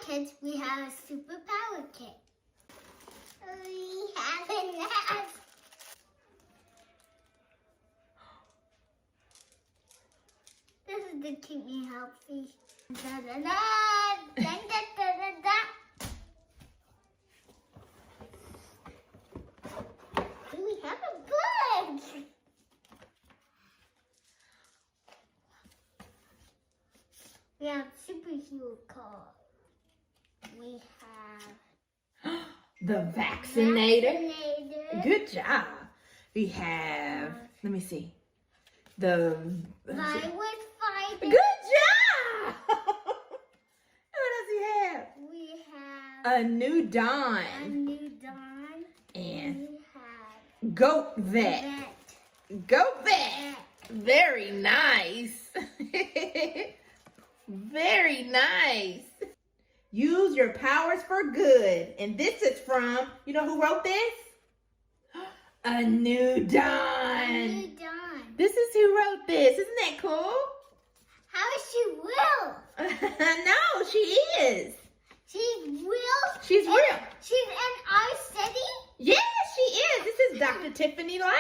kids, we have a SuperPower kit. We have a nap. This is to keep me healthy. Da da da, da da da da da. We have a bug. We have superhero car. We have the vaccinator. Good. Good job. We have, let me see. The Virus fighter. Good job. What else we have? We have A new dawn. a new dawn. And We have goat vet. vet. Goat vet. Very nice. Very nice. Use your powers for good. And this is from, you know who wrote this? A new dawn. A new dawn. This is who wrote this. Isn't that cool? How is she real? No, she is. She's real? She's real. She's in our city? Yes, she is. This is Dr. Tiffany Light.